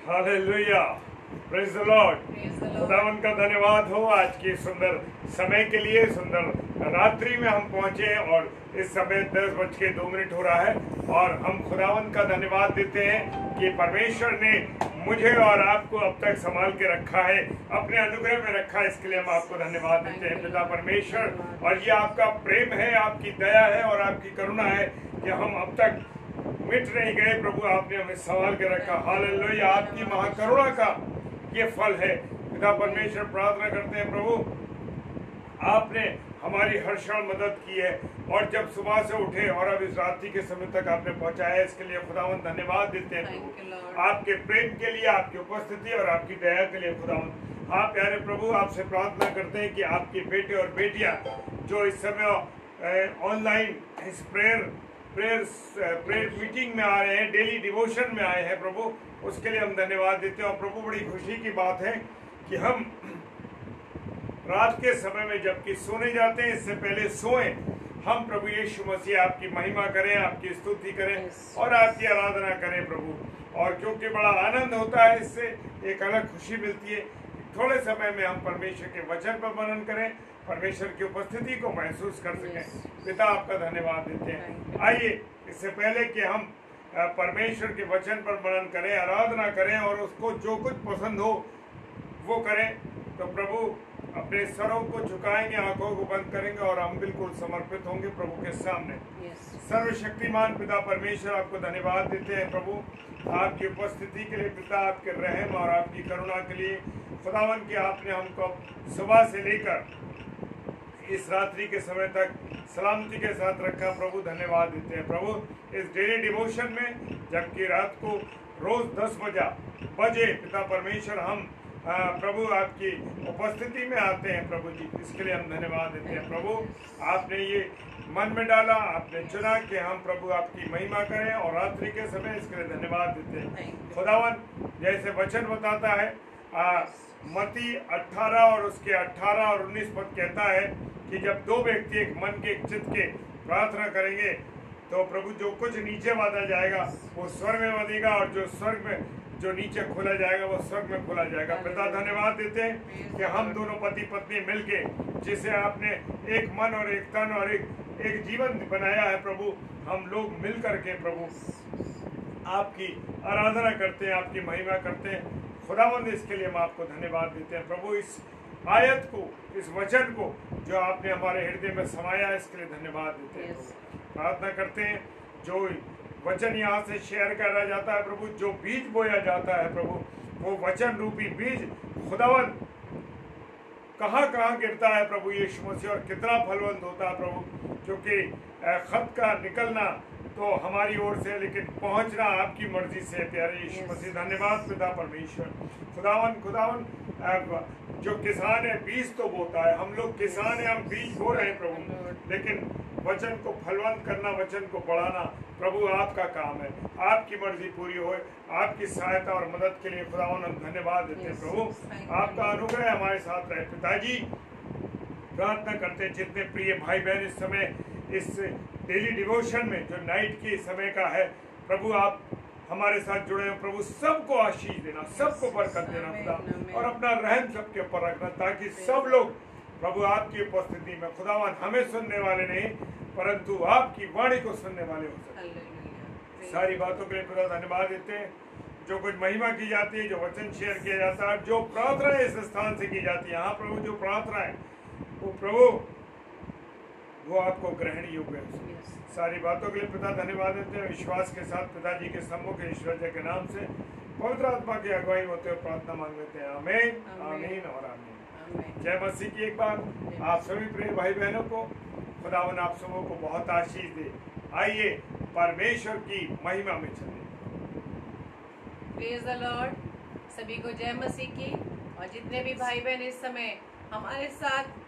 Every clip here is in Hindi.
Hallelujah, praise the Lord. खुदावन का धन्यवाद हो आज की सुंदर समय के लिए। सुंदर रात्रि में हम पहुंचे और इस समय 10:02 हो रहा है और हम खुदावन का धन्यवाद देते हैं कि परमेश्वर ने मुझे और आपको अब तक संभाल के रखा है, अपने अनुग्रह में रखा है। इसके लिए हम आपको धन्यवाद देते हैं पिता परमेश्वर। और ये आपका प्रेम है, आपकी दया है और आपकी करुणा है कि हम अब तक मिट नहीं गए। प्रभु आपने हमें संभाल के रखा। हालेलुया, आपकी महाकरुणा का ये फल है पिता परमेश्वर। प्रार्थना करते हैं प्रभु आपने हमारी हर क्षण मदद की है और जब सुबह से उठे और अब इस रात्रि के समय तक आपने पहुंचाया है, इसके लिए खुदावन धन्यवाद देते हैं प्रभु, आपके प्रेम के लिए, आपकी उपस्थिति और आपकी दया के लिए खुदावन। आप प्यारे प्रभु आपसे प्रार्थना करते हैं कि आपके बेटे और बेटियां जो इस समय ऑनलाइन इस प्रेयर मीटिंग में आ रहे हैं, डेली डिवोशन में आए हैं प्रभु, उसके लिए हम धन्यवाद देते हैं। और प्रभु बड़ी खुशी की बात है कि हम रात के समय में जबकि सोने जाते हैं इससे पहले सोएं, हम प्रभु यीशु मसीह आपकी महिमा करें, आपकी स्तुति करें और आपकी आराधना करें प्रभु। और क्योंकि बड़ा आनंद होता है, इससे एक अलग खुशी मिलती है। थोड़े समय में हम परमेश्वर के वचन पर मनन करें, परमेश्वर की उपस्थिति को महसूस कर सकें। पिता आपका धन्यवाद देते हैं। आइए इससे पहले कि हम परमेश्वर के वचन पर मनन करें, आराधना करें और उसको जो कुछ पसंद हो वो करें, तो प्रभु अपने सरों को झुकाएंगे, आंखों को बंद करेंगे और हम बिल्कुल समर्पित होंगे प्रभु के सामने। सर्वशक्तिमान पिता परमेश्वर आपको धन्यवाद देते हैं प्रभु आपकी उपस्थिति के लिए, पिता आपके रहम और आपकी करुणा के लिए। खुदावन की आपने हमको सुबह से लेकर इस रात्रि के समय तक सलामती के साथ रखा प्रभु, धन्यवाद देते हैं प्रभु। इस डेली डिवोशन में जबकि रात को रोज 10 बजे पिता परमेश्वर हम प्रभु आपकी उपस्थिति में आते हैं प्रभु जी, इसके लिए हम धन्यवाद देते हैं प्रभु। आपने ये मन में डाला, आपने चुना कि हम प्रभु आपकी महिमा करें और रात्रि के समय, इसके लिए धन्यवाद देते हैं खुदावन। जैसे वचन बताता है मत्ती 18 और उसके 18 और 19 पद कहता है कि जब दो व्यक्ति एक मन के एक चित्त के प्रार्थना करेंगे तो प्रभु जो कुछ नीचे बांधा जाएगा वो स्वर्ग में बंधेगा और जो स्वर्ग में जो नीचे खोला जाएगा वो स्वर्ग में खोला जाएगा। पिता धन्यवाद देते हैं कि हम दोनों पति पत्नी मिलके जिसे आपने एक मन और एक तन और एक जीवन बनाया है प्रभु, हम लोग मिल करके प्रभु आपकी आराधना करते हैं, आपकी महिमा करते हैं खुदावंद। इसके लिए हम आपको धन्यवाद देते हैं प्रभु। इस आयत को, इस वचन को जो आपने हमारे हृदय में समाया है, इसके लिए धन्यवाद देते हैं। प्रार्थना करते हैं जो वचन यहाँ से शेयर करा जाता है प्रभु, जो बीज बोया जाता है प्रभु, वो वचन रूपी बीज खुदावन कहाँ कहाँ गिरता है प्रभु यीशु मसीह और कितना फलवंत होता है प्रभु। क्योंकि खत का निकलना तो हमारी ओर से, लेकिन पहुंचना आपकी मर्जी से। प्यारे यीशु मसीह धन्यवाद पिता परमेश्वर। खुदावन जो किसान है बीज तो बोता है, हम लोग किसान है, हम बीज बो रहे हैं प्रभु, लेकिन वचन को फलवंत करना, वचन को बढ़ाना प्रभु आपका काम है। आपकी मर्जी पूरी होए, आपकी सहायता और मदद के लिए खुदावन हम धन्यवाद देते हैं प्रभु। आपका अनुग्रह हमारे साथ रहे पिताजी। प्रार्थना करते हैं जितने प्रिय भाई बहन इस समय इस डेली डिवोशन में जो नाइट के समय का है प्रभु, आप हमारे साथ जुड़े हैं प्रभु, सबको आशीष देना, सबको बरकत देना खुदा, और अपना रहम सबके ऊपर रखना ताकि सब लोग प्रभु आपकी उपस्थिति में खुदावन हमें सुनने वाले नहीं परंतु आपकी वाणी को सुनने वाले हो सके। सारी बातों के लिए खुदा धन्यवाद देते हैं। जो कुछ महिमा की जाती है, जो वचन शेयर किया जाता है, जो प्रार्थना इस स्थान से की जाती है, हाँ प्रभु जो प्रार्थना है वो प्रभु वो आपको ग्रहण योग्य है। सारी बातों के लिए पिता धन्यवाद देते हैं। विश्वास के साथ पिताजी के सम्मुख ईश्वर जी के नाम से पवित्र आत्मा की अगुवाई होते हुए प्रार्थना मांग लेते हैं। आमीन, आमीन और आमीन। जय मसीह की एक बार आप सभी प्रिय भाई बहनों को खुदावन आप सबों को बहुत आशीष दे। आइए परमेश्वर की महिमा में चलें। Praise the Lord. सभी को जय मसीह की। और जितने भी भाई बहन इस समय हमारे साथ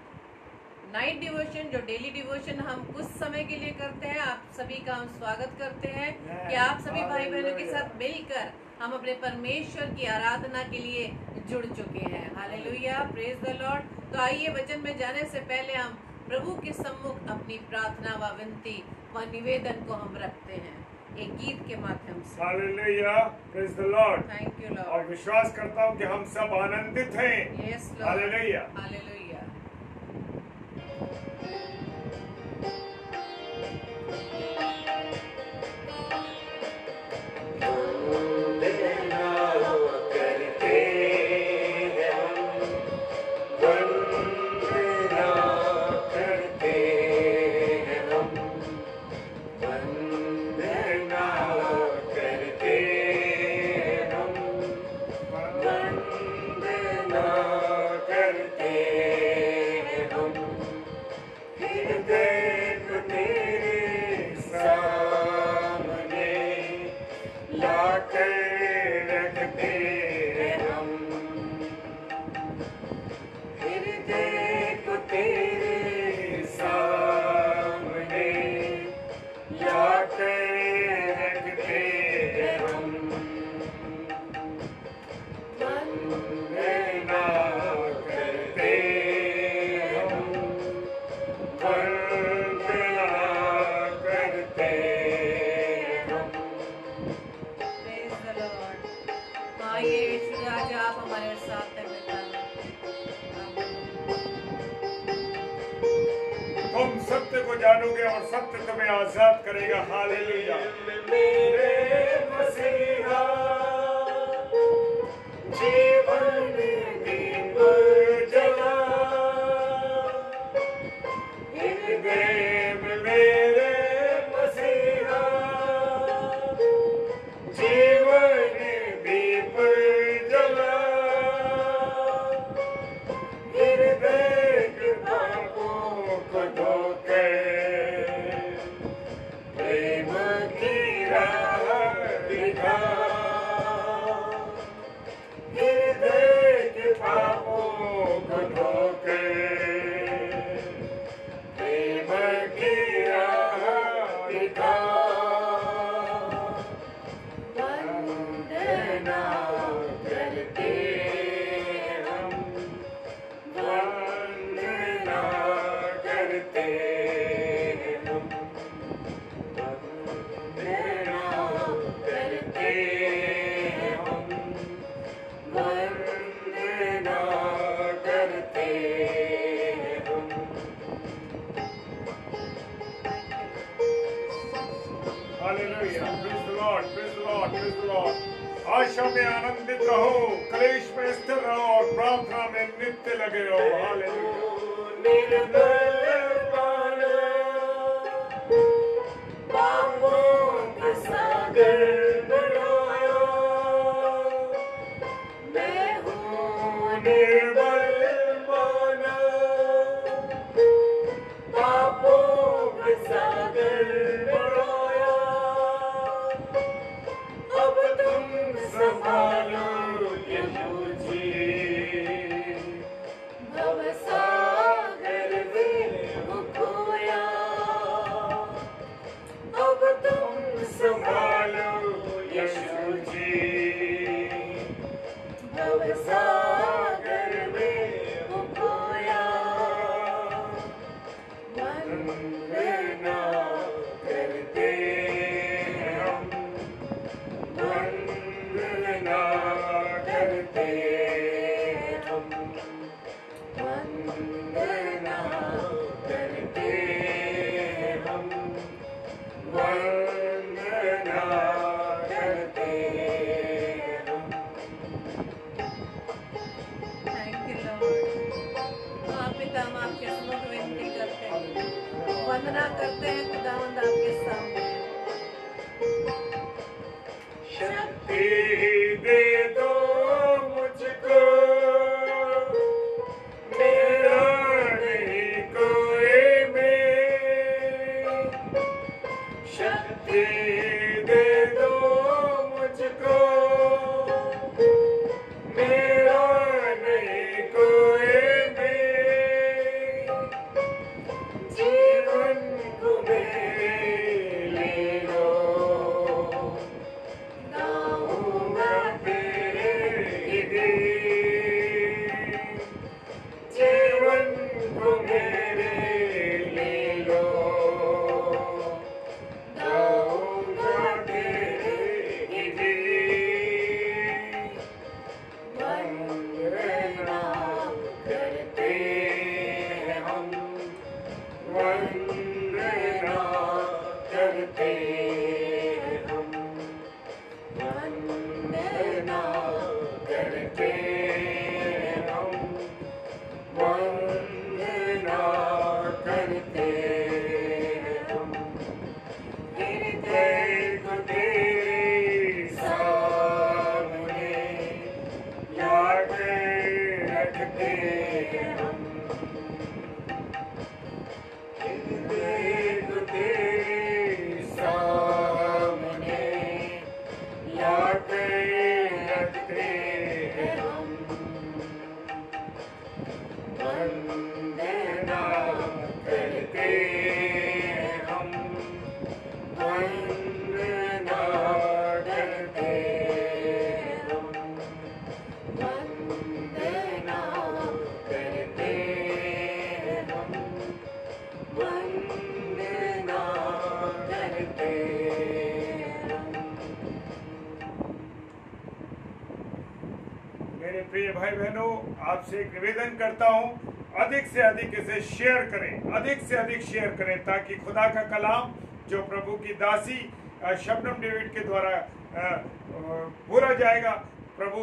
नाइट डिवोशन, जो डेली डिवोशन हम कुछ समय के लिए करते हैं, आप सभी का हम स्वागत करते हैं कि आप सभी भाई बहनों के साथ मिलकर हम अपने परमेश्वर की आराधना के लिए जुड़ चुके हैं। Hallelujah, praise the Lord. तो आइए वचन में जाने से पहले हम प्रभु के सम्मुख अपनी प्रार्थना व विनती व निवेदन को हम रखते हैं। एक गीत के माध्यम से। Hallelujah, praise the Lord. Thank you और लॉर्ड। विश्वास करता हूँ कि हम सब आनंदित हैं। Yes Lord. हालेलुया। हालेलुया। तुम सत्य को जानोगे और सत्य तुम्हें आजाद करेगा। हालेलुया। मेरे मसीहा जीवन दीप जला, हृदय में मेरे मसीहा जीवन दीप जला, हृदय के पापों को धोकर प्रेम की राह दिखा, हृदय के पापों को धोकर प्रेम की राह दिखा। वंदना करते हम, वंदना करते हम, वंदना करते हम, वंदना करते हम। Hallelujah, praise the Lord, praise the Lord, praise the Lord. आशा में आनंदित रहो, क्लेश में स्थिर रहो और प्रार्थना में नित्य लगे रहो। हालेलुया। निर्बल पाना, पापों के सागर बढ़ाया, मैं हूँ निर्बल पाना, पापों के सागर बढ़ाया, अब तुम संभालो यीशु जी, भवसागर में हो खोया, अब तुम संभालो यीशु जी, भवसागर में हो खोया। वंदना करते हम, वंदना करते हम, वंदना करते हम, वंदना करते हम। Thank you Lord. पिता हम आपके समुख विनती करते हैं, वंदना करते हैं खुदावंद आपके सामने। शक्ति दे दो मुझको, मेरा नहीं कोई में, शक्ति दे दो मुझको, मेरा नहीं कोई में, जीवन को मेरे ले लो, गाऊंगा तेरे करते हम वंदना करते हम हृदय को तेरे सामने लाके रखते हम हृदय को तेरे सामने लाके रखते हम वंदना करते हम वंदना करते हम वंदना करते हम वंदना करते हम। मेरे प्रिय भाई बहनों, आपसे एक निवेदन करता हूं, अधिक से अधिक इसे शेयर करें, अधिक से अधिक शेयर करें, ताकि खुदा का कलाम जो प्रभु की दासी शबनम डेविड के द्वारा बोला जाएगा, प्रभु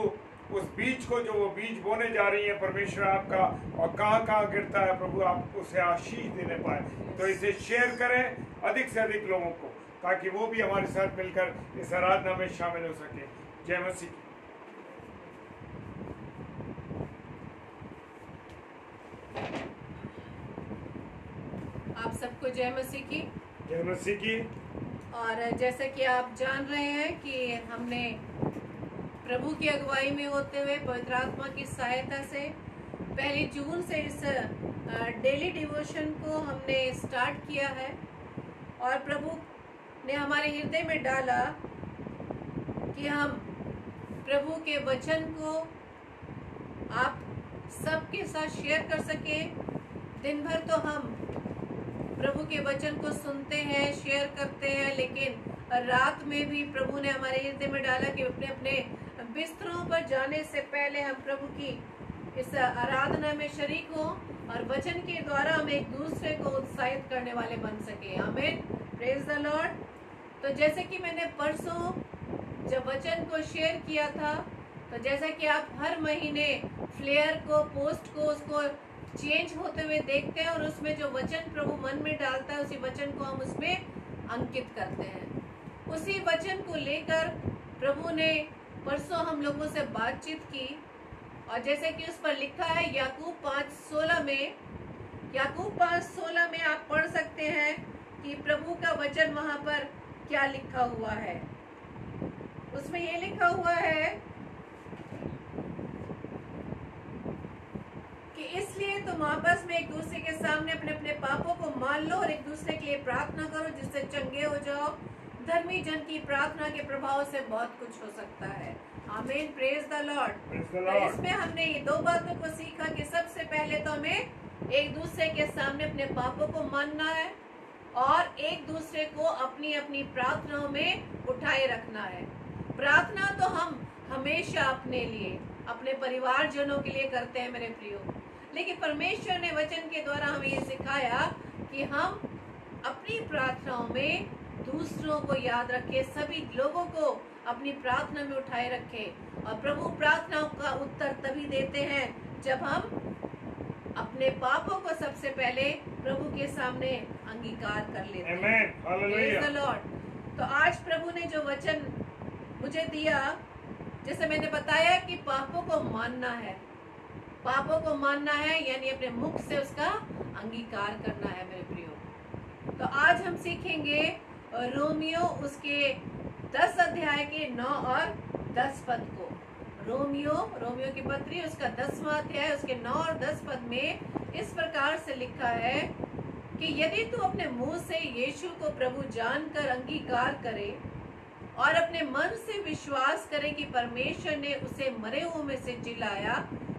उस बीज को, जो वो बीज बोने जा रही है परमेश्वर आपका, और कहाँ कहाँ गिरता है प्रभु आप उसे आशीष देने पाए। तो इसे शेयर करें अधिक से अधिक लोगों को, ताकि वो भी हमारे साथ मिलकर इस आराधना में शामिल हो सके। जय मसीह की। आप सबको जय मसीह की। जय मसीह की। और जैसे कि आप जान रहे हैं कि हमने प्रभु की अगुवाई में होते हुए पवित्र आत्मा की सहायता से 1 जून से इस डेली डिवोशन को हमने स्टार्ट किया है, और प्रभु ने हमारे हृदय में डाला कि हम प्रभु के वचन को आप सबके साथ शेयर कर सकें। दिन भर तो हम प्रभु के वचन को सुनते हैं, शेयर करते हैं, लेकिन रात में भी प्रभु ने हमारे हृदय में डाला कि अपने अपने बिस्तरों पर जाने से पहले हम प्रभु की इस आराधना में शरीक हों और वचन के द्वारा हम एक दूसरे को उत्साहित करने वाले बन सके। आमीन, प्रेज द लॉर्ड। तो जैसे कि मैंने परसों जब वचन को शेयर किया था, तो जैसा कि आप हर महीने फ्लेयर को, पोस्ट को, उसको चेंज होते हुए देखते हैं, और उसमें जो वचन प्रभु मन में डालता है उसी वचन को हम उसमें अंकित करते हैं। उसी वचन को लेकर प्रभु ने परसों हम लोगों से बातचीत की, और जैसे कि उस पर लिखा है याकूब 5:16 में, याकूब 5:16 में आप पढ़ सकते हैं कि प्रभु का वचन वहां पर क्या लिखा हुआ है। उसमें ये लिखा हुआ है कि इसलिए तुम आपस में एक दूसरे के सामने अपने अपने पापों को मान लो और एक दूसरे के लिए प्रार्थना करो, जिससे चंगे हो जाओ। धर्मी जन की प्रार्थना के प्रभाव से बहुत कुछ हो सकता है। आमीन, प्रेज द लॉर्ड। तो इसमें हमने ये 2 बातों को सीखा कि सबसे पहले तो हमें एक दूसरे के सामने अपने पापों को मानना है, और एक दूसरे को अपनी अपनी प्रार्थनाओं में उठाए रखना है। प्रार्थना तो हम हमेशा अपने लिए, अपने परिवारजनों के लिए करते हैं मेरे प्रियो, लेकिन परमेश्वर ने वचन के द्वारा हमें ये सिखाया कि हम अपनी प्रार्थनाओं में दूसरों को याद रखें, सभी लोगों को अपनी प्रार्थना में उठाए रखें। और प्रभु प्रार्थनाओं का उत्तर तभी देते हैं जब हम अपने पापों को सबसे पहले प्रभु के सामने अंगीकार कर लेते हैं। आमेन, हालेलुया। Praise the Lord. तो आज प्रभु ने जो वचन मुझे दिया, जैसे मैंने बताया कि पापों को मानना है, पापों को मानना है यानी अपने मुख से उसका अंगीकार करना है मेरे प्रियो। तो आज हम सीखेंगे रोमियो उसके 10 अध्याय के 9 और 10 पद को। रोमियो की पत्री उसका 10वां अध्याय उसके 9 और 10 पद में इस प्रकार से लिखा है कि यदि तू अपने मुंह से यीशु को प्रभु जानकर अंगीकार करे और अपने मन से विश्वास करे कि परमेश्वर ने उसे मरे हुओं में से जिलाया,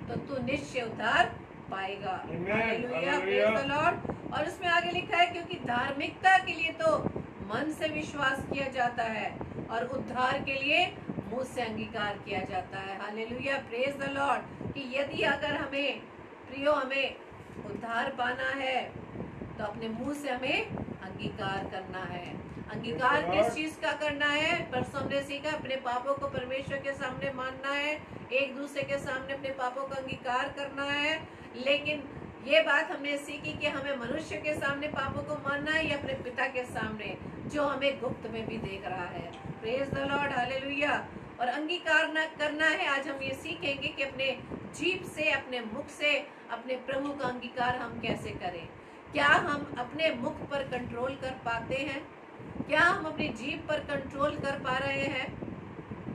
तो तू निश्चय उद्धार पाएगा। Hallelujah, praise the Lord. और उसमें आगे लिखा है क्योंकि धार्मिकता के लिए तो मन से विश्वास किया जाता है और उद्धार के लिए मुंह से अंगीकार किया जाता है। Hallelujah, praise the Lord. कि यदि अगर हमें प्रियो हमें उद्धार पाना है तो अपने मुंह से हमें अंगीकार करना है। अंगीकार किस चीज का करना है? परसों हमने सीखा अपने पापों को परमेश्वर के सामने मानना है, एक दूसरे के सामने अपने पापों का अंगीकार करना है। लेकिन ये बात हमने सीखी कि हमें मनुष्य के सामने पापों को मानना है या अपने पिता के सामने जो हमें गुप्त में भी देख रहा है। Praise the Lord, hallelujah. और अंगीकार न करना है, आज हम ये सीखेंगे कि अपने जीभ से, अपने मुख से अपने प्रभु का अंगीकार हम कैसे करें। क्या हम अपने मुख पर कंट्रोल कर पाते हैं? क्या हम अपनी जीभ पर कंट्रोल कर पा रहे हैं?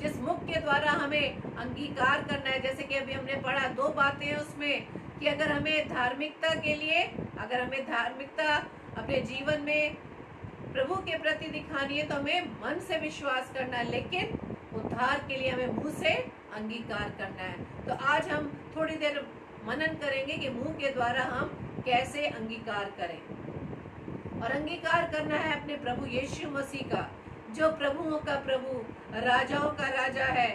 जिस मुख के द्वारा हमें अंगीकार करना है, जैसे कि अभी हमने पढ़ा 2 बातें हैं उसमें कि अगर हमें धार्मिकता के लिए, अगर हमें धार्मिकता अपने जीवन में प्रभु के प्रति दिखानी है तो हमें मन से विश्वास करना है, लेकिन उद्धार के लिए हमें मुंह से अंगीकार करना है। तो आज हम थोड़ी देर मनन करेंगे कि मुंह के द्वारा हम कैसे अंगीकार करें। और अंगीकार करना है अपने प्रभु यीशु मसीह का, जो प्रभुओं का प्रभु, राजाओं का राजा है।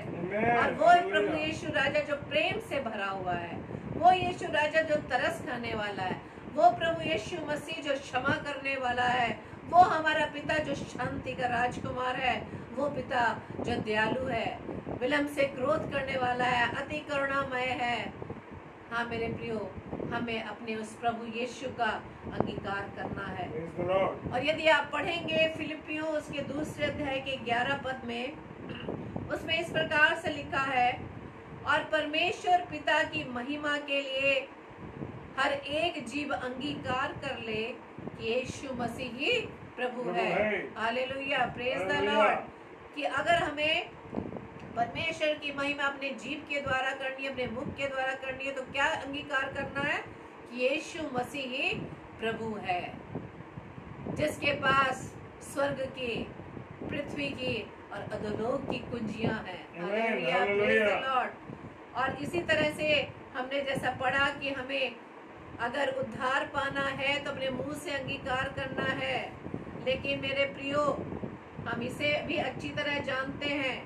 और वो प्रभु यीशु राजा जो प्रेम से भरा हुआ है, वो यीशु राजा जो तरस खाने वाला है, वो प्रभु यीशु मसीह जो क्षमा करने वाला है, वो हमारा पिता जो शांति का राजकुमार है, वो पिता जो दयालु है, विलंब से क्रोध करने वाला है, अति करुणामय है। हाँ मेरे प्रियो, हमें अपने उस प्रभु यीशु का अंगीकार करना है। और यदि आप पढ़ेंगे फिलिपियों उसके 2 अध्याय के 11 पद में, उसमें इस प्रकार से लिखा है, और परमेश्वर पिता की महिमा के लिए हर एक जीव अंगीकार कर ले कि यीशु मसीह ही प्रभु है। Hallelujah, praise the Lord. कि अगर हमें परमेश्वर की महिमा अपने जीभ के द्वारा करनी है, अपने मुख के द्वारा करनी है, तो क्या अंगीकार करना है? कि यीशु मसीह ही प्रभु है, जिसके पास स्वर्ग की, पृथ्वी की और अधोलोक की कुंजियां हैं। Hallelujah, praise the Lord. और इसी तरह से हमने जैसा पढ़ा कि हमें अगर उद्धार पाना है तो अपने मुंह से अंगीकार करना है। लेकिन मेरे प्रियो, हम इसे भी अच्छी तरह जानते हैं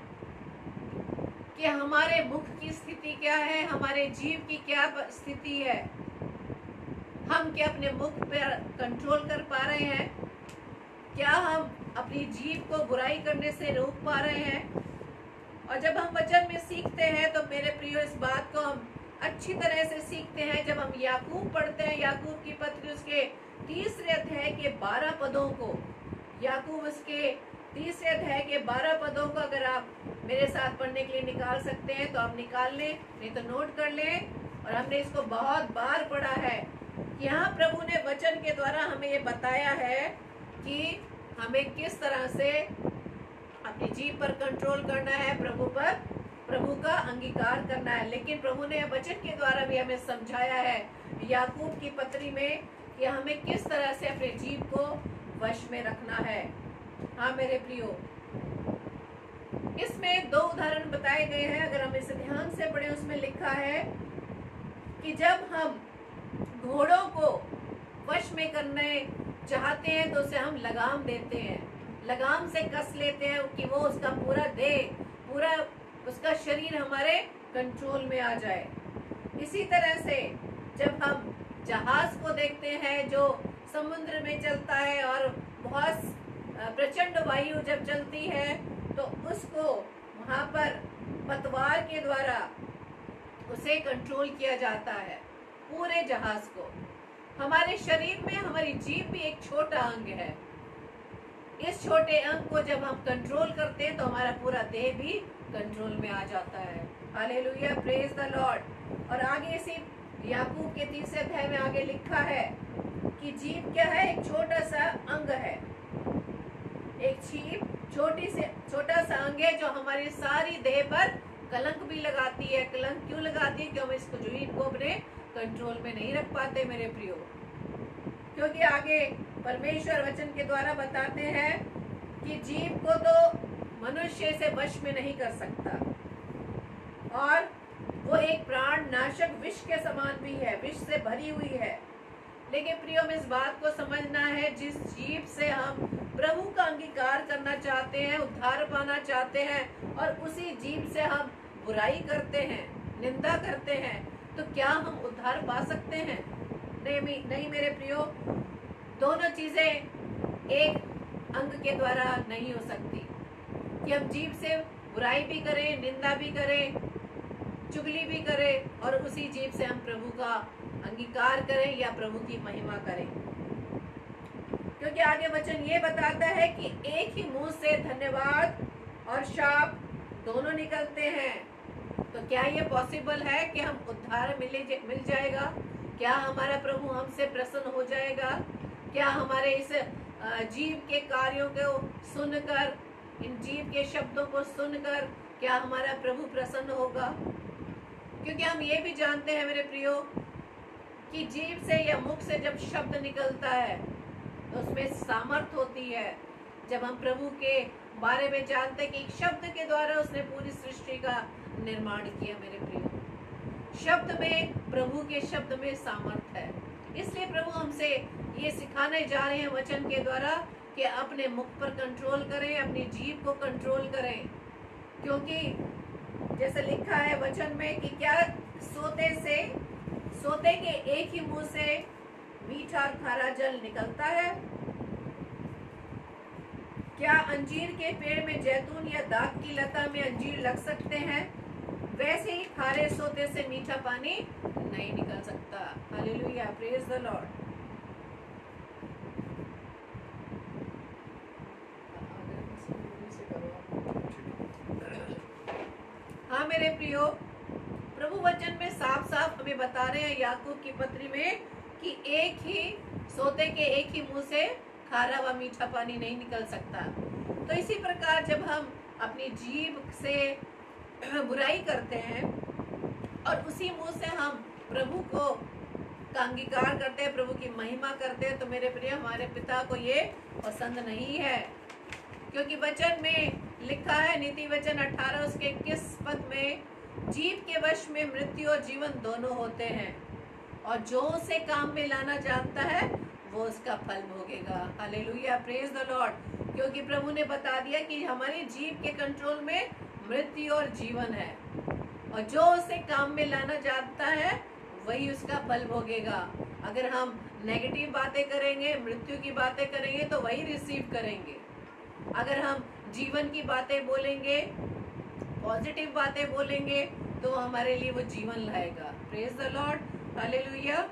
कि हमारे मुख की स्थिति क्या है, हमारे जीव की क्या स्थिति है। हम क्या अपने मुख पर कंट्रोल कर पा रहे हैं? क्या हम अपनी जीव को बुराई करने से रोक पा रहे हैं? और जब हम वचन में सीखते हैं तो मेरे प्रियो, इस बात को हम अच्छी तरह से सीखते हैं जब हम याकूब पढ़ते हैं, याकूब की पत्री उसके 3 अध्याय के 12 पदों को, याकूब उसके 3 अध्याय के 12 पदों को अगर आप मेरे साथ पढ़ने के लिए निकाल सकते हैं तो आप निकाल लें, नहीं तो नोट कर लें। और हमने इसको बहुत बार पढ़ा है। यहाँ प्रभु ने वचन के द्वारा हमें ये बताया है कि हमें किस तरह से अपनी जीभ पर कंट्रोल करना है, प्रभु का अंगीकार करना है। लेकिन प्रभु ने वचन के द्वारा भी हमें समझाया है याकूब की पत्री में कि हमें किस तरह से अपने जीभ को वश में रखना है। हाँ मेरे प्रियो, इसमें 2 उदाहरण बताए गए हैं। अगर हम इसे ध्यान से पढ़ें, उसमें लिखा है कि जब हम घोड़ों को वश में करने चाहते हैं तो उसे हम लगाम देते हैं, लगाम से कस लेते हैं कि वो उसका पूरा देह, पूरा उसका शरीर हमारे कंट्रोल में आ जाए। इसी तरह से जब हम जहाज को देखते हैं जो समुद्र में चलता है और बहुत प्रचंड वायु जब चलती है तो उसको वहां पर पतवार के द्वारा उसे कंट्रोल किया जाता है, पूरे जहाज को। हमारे शरीर में हमारी जीभ भी एक छोटा अंग है। इस छोटे अंग को जब हम कंट्रोल करते हैं तो हमारा पूरा देह भी कंट्रोल में आ जाता है। Hallelujah, praise the Lord. और आगे इसी याकूब के 3 अध्याय में आगे लिखा है कि जीभ क्या है? एक छोटा सा अंग है। एक जीभ छोटा सा अंग है जो हमारी सारी देह पर कलंक भी लगाती है। कलंक क्यों लगाती है? क्यों हम इसको जीभ को अपने कंट्रोल में नहीं रख पाते मेरे प्रियो। क्योंकि आगे परमेश्वर वचन के द्वारा बताते हैं कि जीभ को तो मनुष्य से वश में नहीं कर सकता और वो एक प्राण नाशक विष के समान भी है, विष से भरी हुई है। लेकिन प्रियो, में इस बात को समझना है, जिस जीभ से हम प्रभु का अंगीकार करना चाहते हैं, उद्धार पाना चाहते हैं, और उसी जीभ से हम बुराई करते हैं, निंदा करते हैं, तो क्या हम उद्धार पा सकते हैं? नहीं मेरे प्रियो, दोनों चीजें एक अंग के द्वारा नहीं हो सकती, कि हम जीभ से बुराई भी करें, निंदा भी करें, चुगली भी करें और उसी जीभ से हम प्रभु का अंगीकार करें या प्रभु की महिमा करें। क्योंकि आगे वचन ये बताता है कि एक ही मुंह से धन्यवाद और शाप दोनों निकलते हैं। तो क्या ये पॉसिबल है कि हम उद्धार मिल जाएगा? क्या हमारा प्रभु हमसे प्रसन्न हो जाएगा? क्या हमारे इस जीव के कार्यों को सुनकर, इन जीव के शब्दों को सुनकर क्या हमारा प्रभु प्रसन्न होगा? क्योंकि हम ये भी जानते हैं मेरे प्रियो कि जीव से या मुख से जब शब्द निकलता है तो उसमें सामर्थ होती है। जब हम प्रभु के बारे में जानते हैं कि एक शब्द के द्वारा उसने पूरी सृष्टि का निर्माण किया मेरे प्रियो, शब्द में, प्रभु के शब्द में सामर्थ है। इसलिए प्रभु हमसे ये सिखाने जा रहे हैं वचन के द्वारा कि अपने मुख पर कंट्रोल करें, अपनी जीभ को कंट्रोल करें। क्योंकि जैसे लिखा है वचन में कि क्या सोते के एक ही मुंह से मीठा और खारा जल निकलता है? क्या अंजीर के पेड़ में जैतून या दाख की लता में अंजीर लग सकते हैं? वैसे ही खारे सोते से मीठा पानी नहीं निकल सकता। Hallelujah, praise the Lord. हाँ मेरे प्रियो, प्रभु वचन में साफ साफ हमें बता रहे हैं याकूब की पत्री में कि एक ही सोते के एक ही मुंह से खारा व मीठा पानी नहीं निकल सकता। तो इसी प्रकार जब हम अपनी जीभ से बुराई करते हैं और उसी मुंह से हम प्रभु को का अंगीकार करते हैं, प्रभु की महिमा करते हैं, तो मेरे प्रिय हमारे पिता को ये पसंद नहीं है। क्योंकि वचन में लिखा है, नीति वचन 18 उसके 21 पद में, जीव के वश में मृत्यु और जीवन दोनों होते हैं और जो उसे काम में लाना जानता है वो उसका फल भोगेगा। Hallelujah, praise the Lord. क्योंकि प्रभु ने बता दिया कि हमारी जीव के कंट्रोल में मृत्यु और जीवन है और जो उसे काम में लाना जानता है वही उसका फल भोगेगा। अगर हम नेगेटिव बातें करेंगे, मृत्यु की बातें करेंगे तो वही रिसीव करेंगे। अगर हम जीवन की बातें बोलेंगे, पॉजिटिव बातें बोलेंगे तो हमारे लिए वो जीवन लाएगा। Praise the Lord, hallelujah.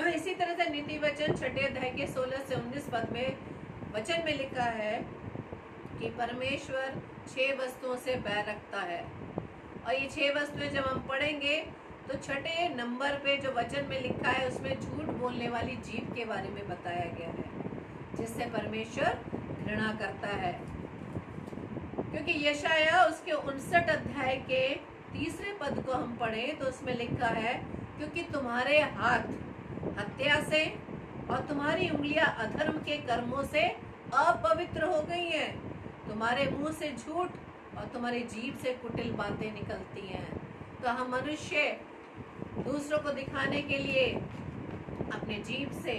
इसी तरह से नीति वचन 6 अध्याय के 16 से 19 पद में वचन में लिखा है कि परमेश्वर 6 वस्तुओं से बैर रखता है। और ये 6 वस्तुएं जब हम पढ़ेंगे तो 6 नंबर पे जो वचन में लिखा है उसमें झूठ बोलने वाली जीभ के बारे में बताया गया है, जिससे परमेश्वर घृणा करता है। क्योंकि यशाया उसके 59 अध्याय के 3 पद को हम पढ़ें तो उसमें लिखा है, क्योंकि तुम्हारे हाथ हत्या से और तुम्हारी उंगलियां अधर्म के कर्मों से अपवित्र हो गई हैं। तुम्हारे मुंह से झूठ और तुम्हारी जीभ से कुटिल बातें निकलती हैं। तो हम मनुष्य दूसरों को दिखाने के लिए अपने जीभ से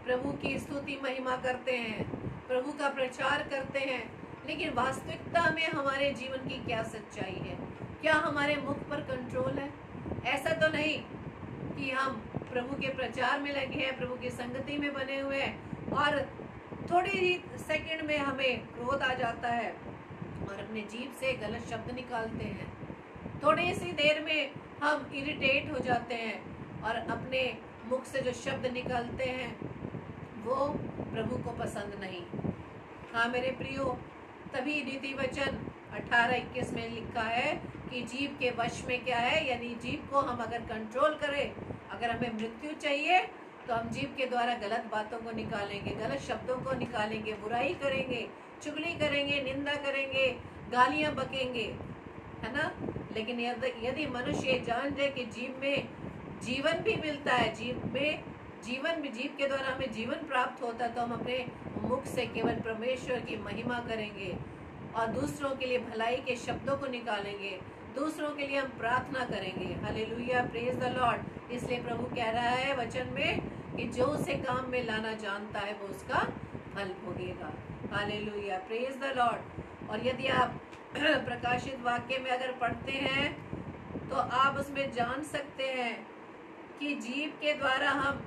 प्रभु की स्तुति महिमा करते हैं, प्रभु का प्रचार करते हैं, लेकिन वास्तविकता में हमारे जीवन की क्या सच्चाई है? क्या हमारे मुख पर कंट्रोल है? ऐसा तो नहीं कि हम प्रभु के प्रचार में लगे हैं, प्रभु की संगति में बने हुए हैं और थोड़ी ही सेकंड में हमें क्रोध आ जाता है और अपने जीभ से गलत शब्द निकालते हैं। थोड़ी सी देर में हम इरिटेट हो जाते हैं और अपने मुख से जो शब्द निकलते हैं वो प्रभु को पसंद नहीं। हाँ मेरे प्रियो, तभी नीति वचन 18-21 में लिखा है कि जीभ के वश में क्या है, यानी जीभ को हम अगर कंट्रोल करें, अगर हमें मृत्यु चाहिए तो हम जीभ के द्वारा गलत बातों को निकालेंगे, गलत शब्दों को निकालेंगे, बुराई करेंगे, चुगली करेंगे, निंदा करेंगे, गालियां बकेंगे, है ना। लेकिन यदि मनुष्य जान जाए कि जीभ में जीवन भी मिलता है, जीभ के द्वारा हमें जीवन प्राप्त होता है, तो हम अपने मुख से केवल परमेश्वर की महिमा करेंगे और दूसरों के लिए भलाई के शब्दों को निकालेंगे, दूसरों के लिए हम प्रार्थना करेंगे। Hallelujah, praise the Lord. इसलिए प्रभु कह रहा है वचन में कि जो उसे काम में लाना जानता है वो उसका फल भोगेगा। Hallelujah, praise the Lord. और यदि आप प्रकाशित वाक्य में अगर पढ़ते हैं तो आप उसमें जान सकते हैं कि जीभ के द्वारा हम,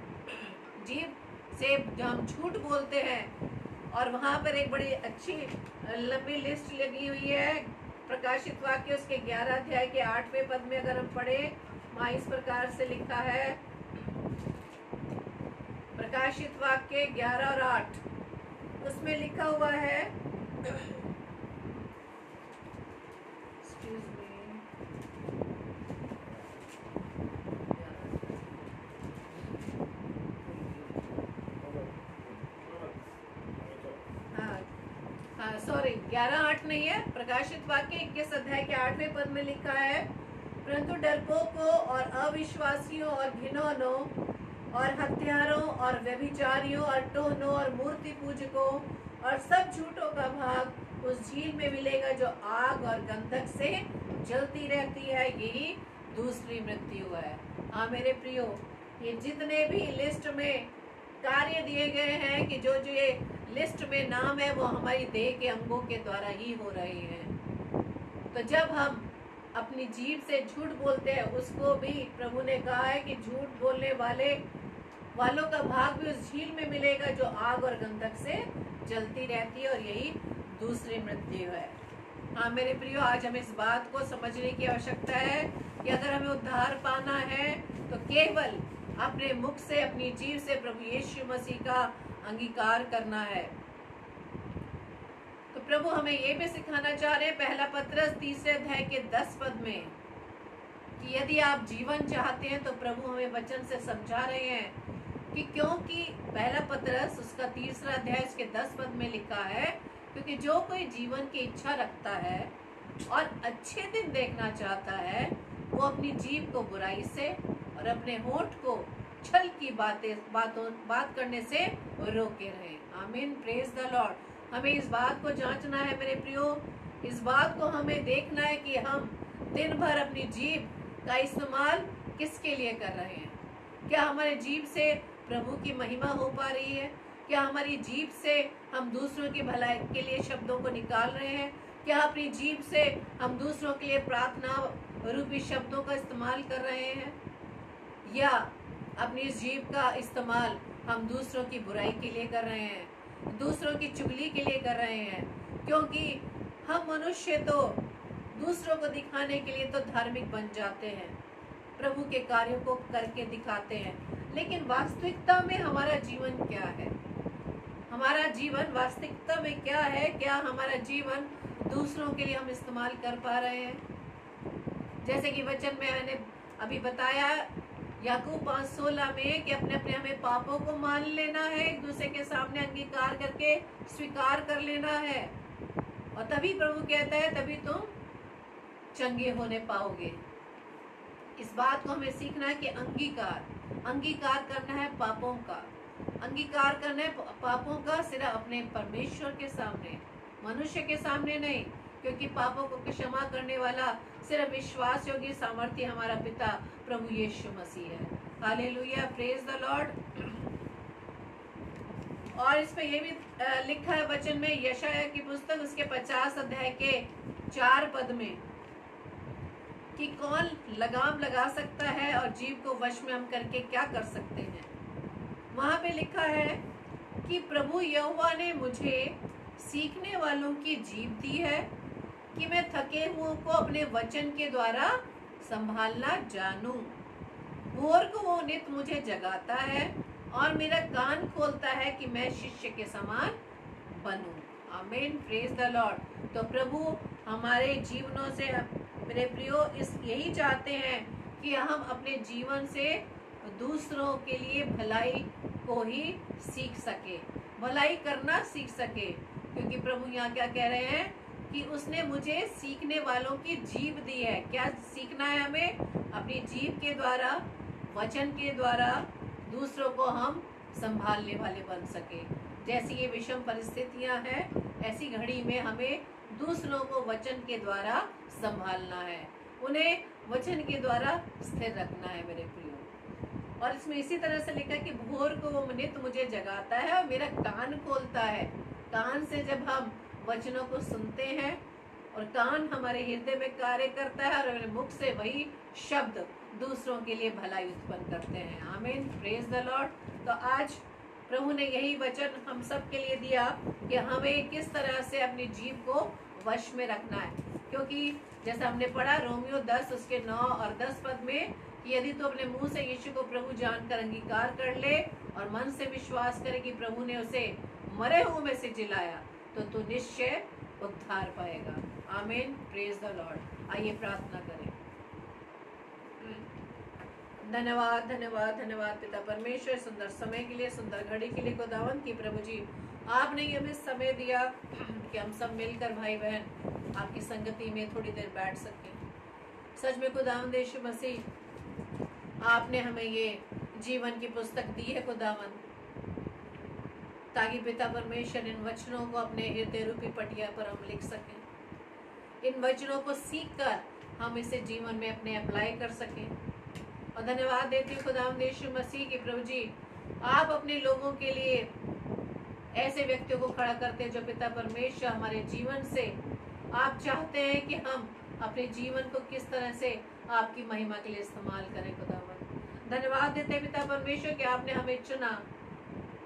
जीभ से जो हम झूठ बोलते हैं और वहां पर एक बड़ी अच्छी लंबी लिस्ट लगी हुई है। प्रकाशित वाक्य उसके 11 अध्याय के 8वें पद में अगर हम पढ़े, वहां इस प्रकार से लिखा है, प्रकाशित वाक्य 11 और 8, उसमें लिखा हुआ है, Excuse me. हाँ सॉरी, 11:8 नहीं है, प्रकाशित वाक्य 21 अध्याय के 8वें पद में लिखा है, परंतु डरपोकों और अविश्वासियों और घिनौनों और हत्यारों और व्यभिचारियों और टोहनों और मूर्ति पूजकों और सब झूठों का भाग उस झील में मिलेगा जो आग और गंधक से जलती रहती है, यही दूसरी मृत्यु है। हाँ मेरे प्रियो, ये जितने भी लिस्ट में कार्य दिए गए हैं कि जो ये लिस्ट में नाम है वो हमारी देह के अंगों के द्वारा ही हो रहे हैं। तो जब हम अपनी जीभ से झूठ बोलते हैं, उसको भी प्रभु ने कहा है कि झूठ बोलने वालों का भाग भी उस झील में मिलेगा जो आग और गंधक से जलती रहती है, और यही दूसरी मृत्यु है। हाँ मेरे प्रियो, आज हमें इस बात को समझने की आवश्यकता है कि अगर हमें उद्धार पाना है तो केवल अपने मुख से, अपनी जीभ से प्रभु यीशु मसीह का अंगीकार करना है। तो प्रभु हमें ये भी सिखाना चाह रहे हैं, पहला पत्रस 3 अध्याय के 10 पद में, कि यदि आप जीवन चाहते हैं, तो प्रभु हमें वचन से समझा रहे हैं कि क्योंकि पहला पत्रस उसका 3 अध्याय उसके 10 पद में लिखा है, क्योंकि जो कोई जीवन की इच्छा रखता है और अच्छे दिन देखना चाहता है, वो अपनी जीभ को बुराई से और अपने होंठ को छल की बात करने से रोके रहे। आमीन, प्रेज द लॉर्ड। हमें इस बात को जांचना है मेरे प्रियो, इस बात को हमें देखना है कि हम दिन भर अपनी जीभ का इस्तेमाल किसके लिए कर रहे हैं। क्या हमारे जीभ से प्रभु की महिमा हो पा रही है? क्या हमारी जीभ से हम दूसरों की भलाई के लिए शब्दों को निकाल रहे हैं? क्या अपनी जीभ से हम दूसरों के लिए प्रार्थना रूपी शब्दों का इस्तेमाल कर रहे हैं, या अपनी जीभ का इस्तेमाल हम दूसरों की बुराई के लिए कर रहे हैं, दूसरों की चुगली के लिए कर रहे हैं? क्योंकि हम मनुष्य तो दूसरों को दिखाने के लिए तो धार्मिक बन जाते हैं, प्रभु के कार्यों को करके दिखाते हैं, लेकिन वास्तविकता में हमारा जीवन क्या है? हमारा जीवन वास्तविकता में क्या है? क्या हमारा जीवन दूसरों के लिए हम इस्तेमाल कर पा रहे हैं? जैसे कि वचन में मैंने अभी बताया याकूब 5:16 में कि अपने अपने हमें पापों को मान लेना है, एक दूसरे के सामने अंगीकार करके स्वीकार कर लेना है, और तभी प्रभु कहता है तभी तुम चंगे होने पाओगे। इस बात को हमें सीखना है कि अंगीकार करना है पापों का, अंगीकार करना है पापों का सिर्फ अपने परमेश्वर के सामने, मनुष्य के सामने नहीं, क्योंकि पापों को क्षमा करने वाला सिर्फ विश्वास योग्य सामर्थ्य हमारा पिता प्रभु यीशु मसीह है। Hallelujah, praise the Lord. और इसमें ये भी लिखा है वचन में, यशायाह की पुस्तक उसके 50 अध्याय के 4 पद में, कि कौन लगाम लगा सकता है और जीव को वश में हम करके क्या कर सकते हैं। वहां पे लिखा है कि प्रभु यहोवा ने मुझे सीखने वालों की जीभ दी है, कि मैं थके हुओं को अपने वचन के द्वारा संभालना जानूं। भोर को वो नित मुझे जगाता है और मेरा कान खोलता है कि मैं शिष्य के समान बनूं। आमीन, प्रेज द लॉर्ड। तो प्रभु हमारे जीवनों से मेरे प्रियो यही चाहते हैं कि हम अपने जीवन से दूसरों के लिए भलाई को ही सीख सके, भलाई करना सीख सके, क्योंकि प्रभु यहाँ क्या कह रहे हैं कि उसने मुझे सीखने वालों की जीभ दी है। क्या सीखना है हमें? अपनी जीभ के द्वारा, वचन के द्वारा दूसरों को हम संभालने वाले बन सके। जैसी ये विषम परिस्थितियां हैं, ऐसी घड़ी में हमें दूसरों को वचन के द्वारा संभालना है, उन्हें वचन के द्वारा स्थिर रखना है मेरे प्रियो। और इसमें इसी तरह से लिखा कि भोर को वो नित मुझे जगाता है और मेरा कान खोलता है। कान से जब हम वचनों को सुनते हैं और कान हमारे हृदय में कार्य करता है, और हमारे मुख से वही शब्द दूसरों के लिए भलाई उत्पन्न करते हैं। आमीन, प्रेज द लॉर्ड। तो आज प्रभु ने यही वचन हम सब के लिए दिया कि हमें किस तरह से अपनी जीव को वश में रखना है, क्योंकि जैसा हमने पढ़ा रोमियो 10 उसके 9 और 10 पद में कि यदि तो अपने मुंह से यीशु को प्रभु जानकर अंगीकार कर ले और मन से विश्वास करे कि प्रभु ने उसे मरे हुए में से जिलाया तो तू निश्चय उद्धार पाएगा। आमीन, प्रेज द लॉर्ड। आइए प्रार्थना करें। धन्यवाद धन्यवाद धन्यवाद पिता परमेश्वर, सुंदर समय के लिए, सुंदर घड़ी के लिए खुदावन की प्रभु जी आपने ये हमें समय दिया कि हम सब मिलकर भाई बहन आपकी संगति में थोड़ी देर बैठ सकें। सच में खुदावन यीशु मसीह आपने हमें ये जीवन की पुस्तक दी है खुदावन, ताकि पिता परमेश्वर इन वचनों को अपने हृदय रूपी पटिया पर हम लिख सकें, इन वचनों को सीखकर हम इसे जीवन में अपने अप्लाई कर सकें। और धन्यवाद देती हूँ खुदावंद यीशु मसीह की प्रभु जी आप अपने लोगों के लिए ऐसे व्यक्तियों को खड़ा करते हैं जो पिता परमेश्वर हमारे जीवन से आप चाहते हैं कि हम अपने जीवन को किस तरह से आपकी महिमा के लिए इस्तेमाल करें। खुदावंद धन्यवाद देते हैं पिता परमेश्वर कि आपने हमें चुना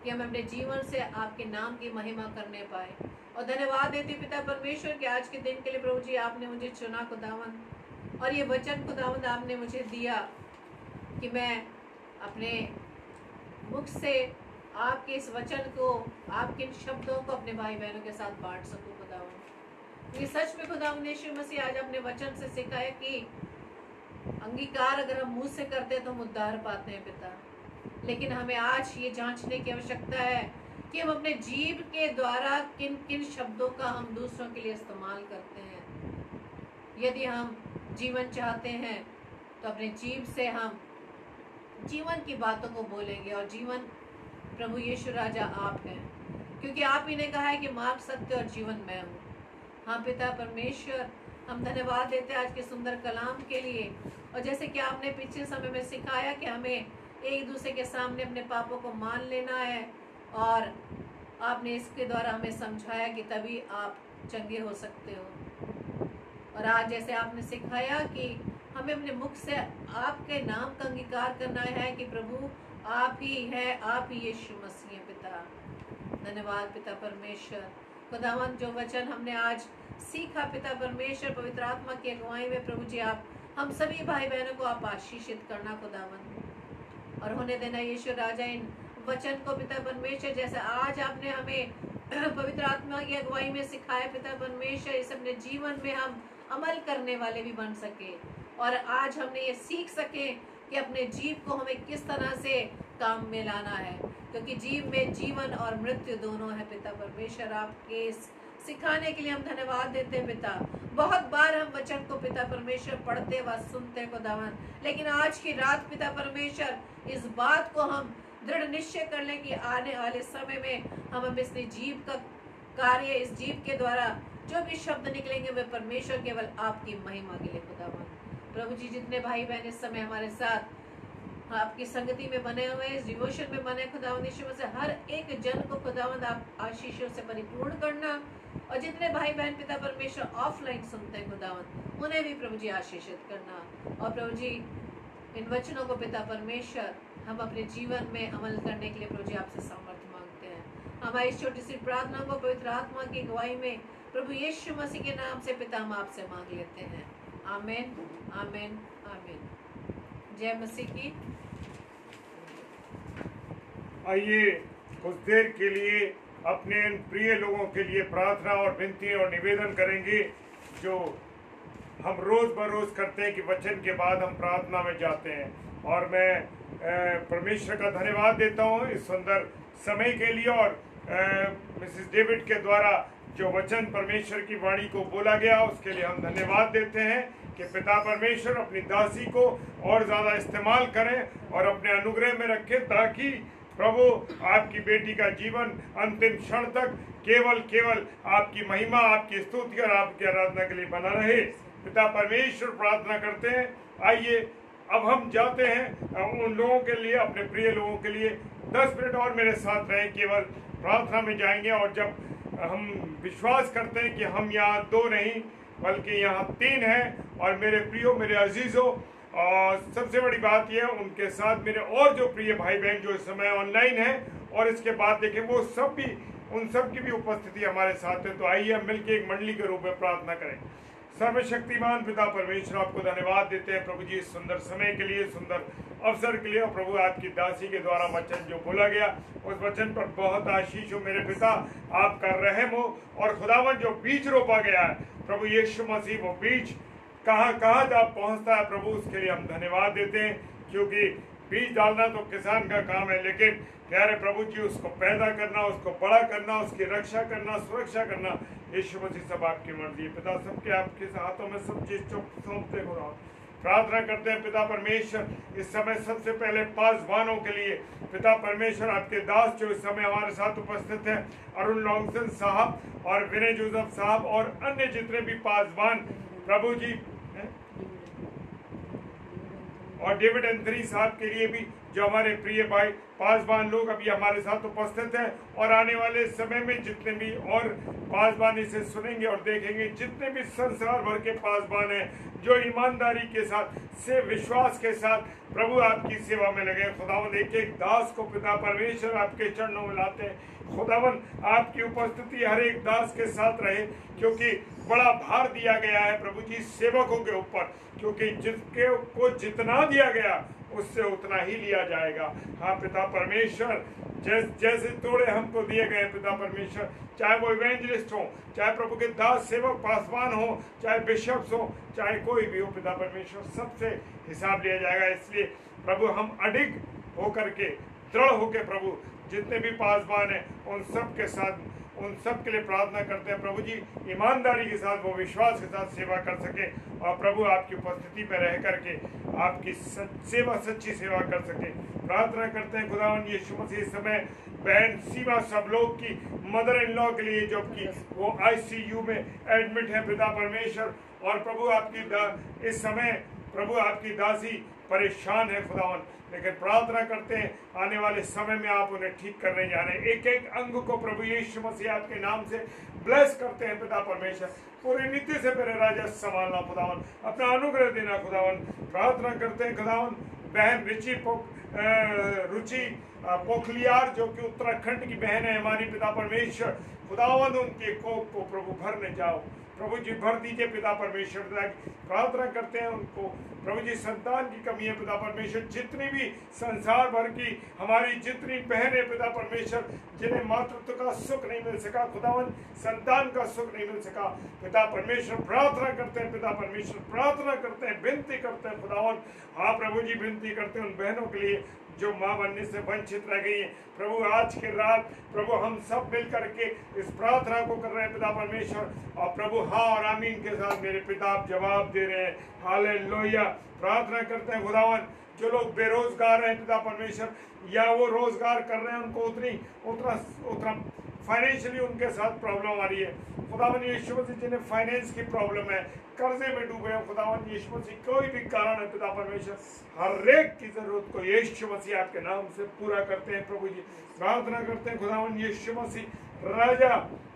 कि हम अपने जीवन से आपके नाम की महिमा करने पाए। और धन्यवाद देती हूँ पिता परमेश्वर कि आज के दिन के लिए प्रभु जी आपने मुझे चुना खुदावंद, और ये वचन खुदावंद आपने मुझे दिया कि मैं अपने मुख से आपके इस वचन को, आपके इन शब्दों को अपने भाई बहनों के साथ बांट सकूं खुदावंद। ये सच में खुदावंद यीशु मसीह आज अपने वचन से सिखाया कि अंगीकार अगर हम मुंह से करते हैं तो हम उद्धार पाते हैं पिता, लेकिन हमें आज ये जांचने की आवश्यकता है कि हम अपने जीव के द्वारा किन किन शब्दों का हम दूसरों के लिए इस्तेमाल करते हैं। यदि हम जीवन चाहते हैं तो अपने जीव से हम जीवन की बातों को बोलेंगे, और जीवन प्रभु यीशु राजा आप हैं, क्योंकि आप ही ने कहा है कि मार्ग, सत्य और जीवन मैं हूँ। हाँ पिता परमेश्वर, हम धन्यवाद देते हैं आज के सुंदर कलाम के लिए, और जैसे कि आपने पिछले समय में सिखाया कि हमें एक दूसरे के सामने अपने पापों को मान लेना है, और आपने इसके द्वारा हमें समझाया कि तभी आप चंगे हो सकते हो। और आज जैसे आपने सिखाया कि हमें अपने मुख से आपके नाम का अंगीकार करना है कि प्रभु आप ही है, आप ही यीशु मसीह पिता। धन्यवाद पिता परमेश्वर। खुदावंद जो वचन हमने आज सीखा पिता परमेश्वर पवित्र आत्मा की अगुवाई में प्रभु जी आप हम सभी भाई बहनों को आप आशीषित करना खुदावंद, और होने देना यीशु राजा इन वचन को पिता परमेश्वर जैसे आज आपने हमें पवित्र आत्मा की अगुवाई में सिखाया पिता परमेश्वर, इस अपने जीवन में हम अमल करने वाले भी बन सके, और आज हमने ये सीख सके कि अपने जीव को हमें किस तरह से काम में लाना है, क्योंकि जीव में जीवन और मृत्यु दोनों है पिता परमेश्वर। आपके सिखाने के लिए हम धन्यवाद देते हैं पिता। बहुत बार हम वचन को पिता परमेश्वर पढ़ते व सुनते खुदावन, लेकिन आज की रात पिता परमेश्वर इस बात को हम दृढ़ निश्चय कर लें कि आने वाले समय में हम अपने जीव का कार्य, इस जीव के द्वारा जो भी शब्द निकलेंगे वे परमेश्वर केवल आपकी महिमा के लिए खुदावन। प्रभु जी जितने भाई बहन इस समय हमारे साथ आपकी संगति में बने हुए, इस डिवोशन में बने खुदावंद यीशु से हर एक जन को खुदावंद आप आशीषों से परिपूर्ण करना, और जितने भाई बहन पिता परमेश्वर ऑफलाइन सुनते हैं खुदावंद उन्हें भी प्रभु जी आशीषित करना। और प्रभु जी इन वचनों को पिता परमेश्वर हम अपने जीवन में अमल करने के लिए प्रभु जी आपसे सामर्थ्य मांगते हैं। हमारी इस छोटी सी प्रार्थना को पवित्र आत्मा की अगुवाई में प्रभु यीशु मसीह के नाम से पिता हम आपसे मांग लेते हैं। आमीन आमीन आमीन। जय मसीह की। आइए कुछ देर के लिए अपने इन प्रिय लोगों के लिए प्रार्थना और विनती और निवेदन करेंगे जो हम रोज बरोज करते हैं कि वचन के बाद हम प्रार्थना में जाते हैं। और मैं परमेश्वर का धन्यवाद देता हूँ इस सुंदर समय के लिए, और मिसेस डेविड के द्वारा जो वचन परमेश्वर की वाणी को बोला गया उसके लिए हम धन्यवाद देते हैं कि पिता परमेश्वर अपनी दासी को और ज़्यादा इस्तेमाल करें और अपने अनुग्रह में रखें, ताकि प्रभु आपकी बेटी का जीवन अंतिम क्षण तक केवल आपकी महिमा, आपकी स्तुति और आपकी आराधना के लिए बना रहे। पिता परमेश्वर प्रार्थना करते हैं। आइए अब हम जाते हैं उन लोगों के लिए, अपने प्रिय लोगों के लिए 10 मिनट और मेरे साथ रहें, केवल प्रार्थना में जाएंगे। और जब हम विश्वास करते हैं कि हम यहाँ 2 नहीं बल्कि यहाँ 3 हैं, और मेरे प्रियो, मेरे अजीजों, और सबसे बड़ी बात यह है उनके साथ मेरे और जो प्रिय भाई बहन जो इस समय ऑनलाइन हैं और इसके बाद देखें वो सब भी, उन सब की भी उपस्थिति हमारे साथ है। तो आइए हम मिलकर एक मंडली के रूप में प्रार्थना करें। सर्वशक्तिमान पिता परमेश्वर, आपको धन्यवाद देते हैं प्रभु जी इस सुंदर समय के लिए, सुंदर अवसर के लिए। और प्रभु आपकी दासी के द्वारा वचन जो बोला गया, उस वचन पर बहुत आशीष हो मेरे पिता, आपका रहम हो। और खुदावन जो बीज रोपा गया है प्रभु यीशु मसीह, वो बीज कहाँ कहाँ जब पहुँचता है प्रभु, उसके लिए हम धन्यवाद देते हैं। क्योंकि बीज डालना तो किसान का काम है, लेकिन प्यारे प्रभु जी उसको पैदा करना, उसको बड़ा करना, उसकी रक्षा करना, सुरक्षा करना, यीशु मसीह सब आपकी मर्जी है पिता। सबके आपके हाथों में सब चीज सौंपते हो रहा। प्रार्थना करते हैं पिता परमेश्वर, इस समय सबसे पहले पासवानों के लिए पिता परमेश्वर, आपके दास जो इस समय हमारे साथ उपस्थित हैं, अरुण लॉन्गसन साहब और विनय जोसेफ साहब और अन्य जितने भी पासवान प्रभु जी, और डेविड एंथनी साहब के लिए भी जो हमारे प्रिय भाई पासवान लोग अभी हमारे साथ उपस्थित हैं। और आने वाले समय में जितने भी और पासवान इसे सुनेंगे और देखेंगे, जितने भी संसार भर के पासवान हैं जो ईमानदारी के साथ से विश्वास के साथ प्रभु आपकी सेवा में लगे। खुदावन एक एक दास को पिता परमेश्वर आपके चरणों में लाते हैं। खुदावन आपकी उपस्थिति हर एक दास के साथ रहे, क्योंकि बड़ा भार दिया गया है प्रभु जी सेवकों के ऊपर, क्योंकि जिसके को जितना दिया गया उससे उतना ही लिया जाएगा। हाँ पिता परमेश्वर, जैसे तोड़े हमको दिए गए पिता परमेश्वर, चाहे वो इवेंजलिस्ट हो, चाहे प्रभु के दास सेवक पासवान हो, चाहे बिशप्स हो, चाहे कोई भी हो पिता परमेश्वर, सबसे हिसाब लिया जाएगा। इसलिए प्रभु हम अडिग होकर के, दृढ़ होकर प्रभु जितने भी पासवान हैं उन सब के साथ, उन सब के लिए प्रार्थना करते हैं प्रभु जी, ईमानदारी के साथ वो विश्वास के साथ सेवा कर सके और प्रभु आपकी उपस्थिति में रह करके आपकी सच्ची सेवा कर सके। प्रार्थना करते हैं खुदावन यीशु मसीह इस समय बहन सीमा सब लोग की मदर इन लॉ के लिए, जो कि वो ICU में एडमिट है पिता परमेश्वर। और प्रभु आपकी इस समय प्रभु आपकी दासी परेशान है खुदावन, लेकिन प्रार्थना करते हैं आने वाले समय में आप उन्हें ठीक करने जा रहे हैं। एक एक अंग को प्रभु यीशु मसीह आपके नाम से ब्लेस करते हैं पिता परमेश्वर। पूरी नीति से मेरे राजा संभालना खुदावन, अपना अनुग्रह देना खुदावन। प्रार्थना करते हैं खुदावन बहन रुचि पोखलियार, जो कि उत्तराखंड की बहन है हमारी पिता परमेश्वर, खुदावन उनके कोप को प्रभु भरने जाओ प्रभु जी, भर दीजिए पिता परमेश्वर। प्रार्थना करते हैं उनको प्रभु जी, संतान की कमी है पिता परमेश्वर, जितनी भी संसार भर की हमारी जितनी बहनें पिता परमेश्वर, जिन्हें मातृत्व का सुख नहीं मिल सका खुदावन, संतान का सुख नहीं मिल सका पिता परमेश्वर, प्रार्थना करते हैं पिता परमेश्वर, प्रार्थना करते हैं, विनती करते हैं खुदावन। हाँ प्रभु जी, विनती करते हैं उन बहनों के लिए जो माँ बनने से वंचित रह गई है प्रभु। आज के रात प्रभु हम सब मिल करके इस प्रार्थना को कर रहे हैं पिता परमेश्वर, और प्रभु हाँ और आमीन के साथ मेरे पिता आप जवाब दे रहे हैं। हालेलुया। प्रार्थना करते हैं खुदावन, जो लोग बेरोजगार हैं पिता परमेश्वर, या वो रोजगार कर रहे हैं, उनको उतना फाइनेंशियली उनके साथ प्रॉब्लम आ रही है खुदावन यीशु मसीह, जिन्हें फाइनेंस की प्रॉब्लम है, कर्जे में डूबे हैं खुदावन यीशु मसीह, कोई भी कारण है पिता परमेश्वर, हर एक की जरूरत को यीशु मसीह आपके नाम से पूरा करते हैं प्रभु जी। प्रार्थना करते हैं खुदावन यीशु मसीह राजा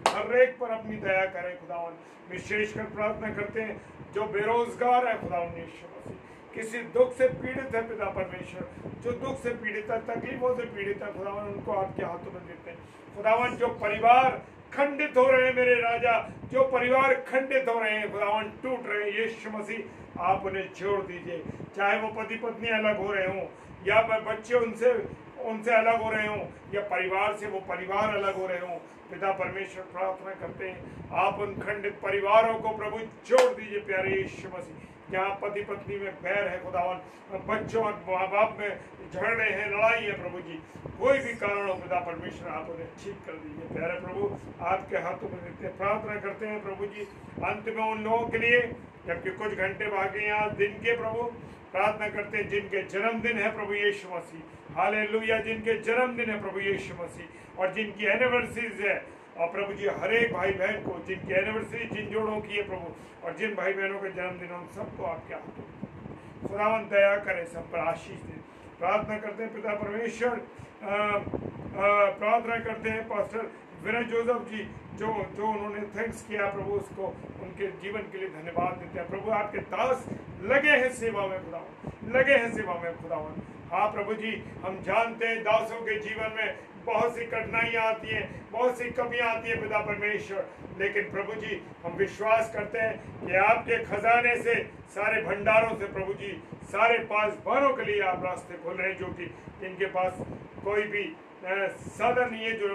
हर एक पर अपनी दया करें खुदावन। विशेषकर प्रार्थना करते हैं जो बेरोजगार है खुदावन यीशु मसीह, किसी दुख से पीड़ित है पिता परमेश्वर, जो दुख से पीड़ित है, तकलीफों से पीड़ित है खुदावन, उनको आपके हाथों में देते हैं खुदावन। जो परिवार खंडित हो रहे हैं मेरे राजा, जो परिवार खंडित हो रहे हैं खुदावन, टूट रहे हैं यीशु मसीह, आप उन्हें छोड़ दीजिए। चाहे वो पति पत्नी अलग हो रहे हों, या बच्चे उनसे अलग हो रहे हों, या परिवार से वो परिवार अलग हो रहे हों पिता परमेश्वर, प्रार्थना करते हैं आप उन खंडित परिवारों को प्रभु जोड़ दीजिए प्यारे यीशु मसीह। जहाँ पति पत्नी में बैर है खुदावन, बच्चों और माँ बाप में झगड़े हैं, लड़ाई है प्रभु जी, कोई भी कारण हो पिता परमेश्वर, आप उन्हें ठीक कर दीजिए प्यारे प्रभु, आपके हाथों में देते हैं। प्रार्थना करते हैं प्रभु जी अंत में उन लोगों के लिए, जबकि कुछ घंटे बाकी हैं आज दिन के प्रभु, प्रार्थना करते हैं जिनके जन्मदिन है प्रभु यीशु मसीह, हालेलुया, जिनके जन्मदिन है प्रभु यीशु मसीह, और जिनकी एनिवर्सरीज है, और प्रभु जी हर एक भाई बहन को जिनकी एनिवर्सरी जिन जोड़ों की है प्रभु, और जिन भाई बहनों के जन्मदिन उन सबको आपके हाथों में खुदावन दया करें, सब पर आशीष दें। प्रार्थना करते हैं पिता परमेश्वर, प्रार्थना करते हैं पास्टर विनय जोसेफ जी, जो उन्होंने थैंक्स किया प्रभु, उसको उनके जीवन के लिए धन्यवाद देते हैं प्रभु। आपके दास लगे हैं सेवा में खुदावन, लगे हैं सेवा में खुदावन। हाँ प्रभु जी, हम जानते हैं दासों के जीवन में बहुत सी कठिनाइयाँ आती हैं, बहुत सी कमियाँ आती हैं पिता परमेश्वर, लेकिन प्रभु जी हम विश्वास करते हैं कि आपके खजाने से, सारे भंडारों से प्रभु जी, सारे पासबानों के लिए आप रास्ते खोल रहे हैं, जो कि इनके पास कोई भी साधन नहीं है, जो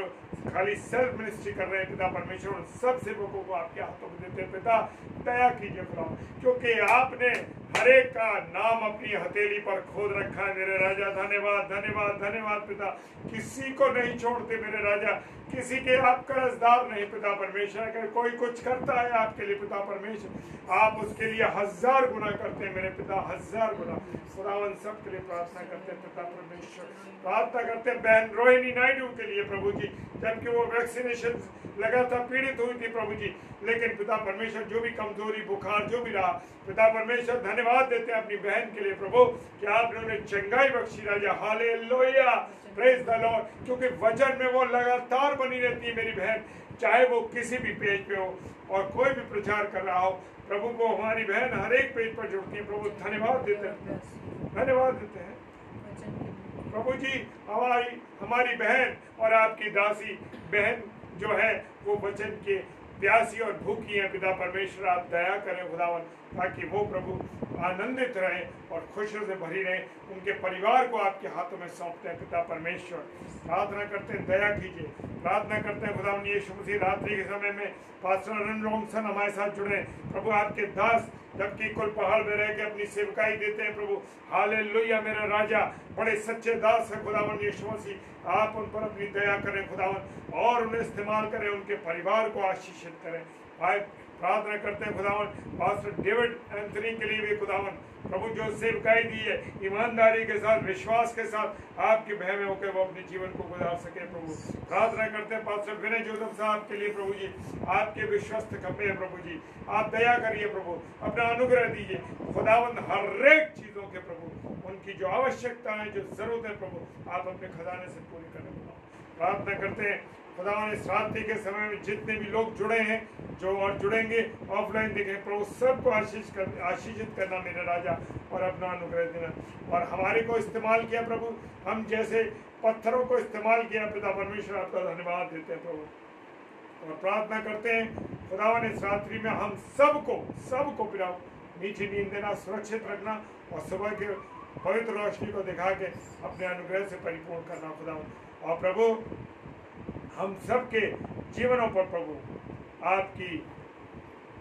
खाली सेल्फ मिनिस्ट्री कर रहे हैं पिता परमेश्वर, उन सब सेवकों को आपके हाथों में देते हैं पिता, दया कीजिए खुदा, क्योंकि आपने हर एक का नाम अपनी हथेली पर खोद रखा है मेरे राजा। धन्यवाद धन्यवाद धन्यवाद पिता, किसी को नहीं छोड़ते मेरे राजा, किसी के आप कर्जदार नहीं पिता परमेश्वर। अगर कोई कुछ करता है आपके लिए पिता परमेश्वर, आप उसके लिए 1000 गुना करते हैं मेरे पिता, 1000 गुना। खुदावन सब के लिए प्रार्थना करते हैं पिता परमेश्वर, प्रार्थना करते हैं बहन रोहिणी नायडू के लिए प्रभु जी, जबकि वो वैक्सीनेशन लगातार पीड़ित हुई थी प्रभु जी, लेकिन पिता परमेश्वर जो भी कमजोरी, बुखार जो भी रहा पिता परमेश्वर, धन्यवाद देते हैं अपनी बहन के लिए प्रभु कि आपने उन्हें चंगाई बख्शी राजा। हालेलुया, प्रेज द लॉर्ड, क्योंकि वचन में वो लगातार बनी रहती है मेरी बहन, चाहे वो किसी भी पेज पे हो और कोई भी प्रचार कर रहा हो प्रभु को, हमारी बहन हर एक पेज पर जुड़ती है प्रभु। धन्यवाद देते हैं, धन्यवाद देते हैं प्रभु जी। हमारी बहन और आपकी दासी बहन जो है वो वचन के प्यासी और भूखी है पिता परमेश्वर, आप दया करें खुदावन, ताकि वो प्रभु आनंदित रहें और खुशियों से भरी रहें। उनके परिवार को आपके हाथों में सौंपते हैं पिता परमेश्वर, प्रार्थना करते हैं दया कीजिए, प्रार्थना करते हैं खुदावन यीशु मसीह रात्रि के समय में पास्टर अरुण रॉमसन हमारे साथ जुड़े प्रभु, आपके दास जबकि कुल पहाड़ में रह के अपनी सेवकाई देते हैं प्रभु। हालेलुया मेरा राजा, बड़े सच्चे दास है खुदावन यीशु मसीह, आप उन पर अपनी दया करें खुदावन और उन्हें इस्तेमाल करें, उनके परिवार को आशीषित करें। आए प्रार्थना करते हैं खुदावन पास्टर डेविड एंथनी के लिए भी खुदावन प्रभु, जो सेवकाई दी है ईमानदारी के साथ, विश्वास के साथ आपके भय में होकर वो अपने जीवन को गुजार सके प्रभु। प्रार्थना करते हैं पास्टर विनय जोसेफ साहब के लिए प्रभु जी, आपके विश्वस्त खंभे हैं प्रभु जी, आप दया करिए प्रभु, अपना अनुग्रह दीजिए खुदावन हर एक चीजों के प्रभु, उनकी जो आवश्यकता है, जो जरूरत है प्रभु, आप अपने खजाने से पूरी करें। प्रार्थना करते हैं खुदावन इस रात्रि के समय में जितने भी लोग जुड़े हैं, जो और जुड़ेंगे ऑफलाइन देखें प्रभु, सबको आशीषित करना मेरे राजा और अपना अनुग्रह देना, और हमारे को इस्तेमाल किया प्रभु, हम जैसे पत्थरों को इस्तेमाल किया पिता परमेश्वर, आपका धन्यवाद देते हैं प्रभु। और प्रार्थना करते हैं खुदावन इस रात्रि में हम सबको पिता मीठी नींद देना, सुरक्षित रखना और सुबह के पवित्र रोशनी को दिखा के अपने अनुग्रह से परिपूर्ण करना खुदावन। और प्रभु हम सबके जीवनों पर प्रभु आपकी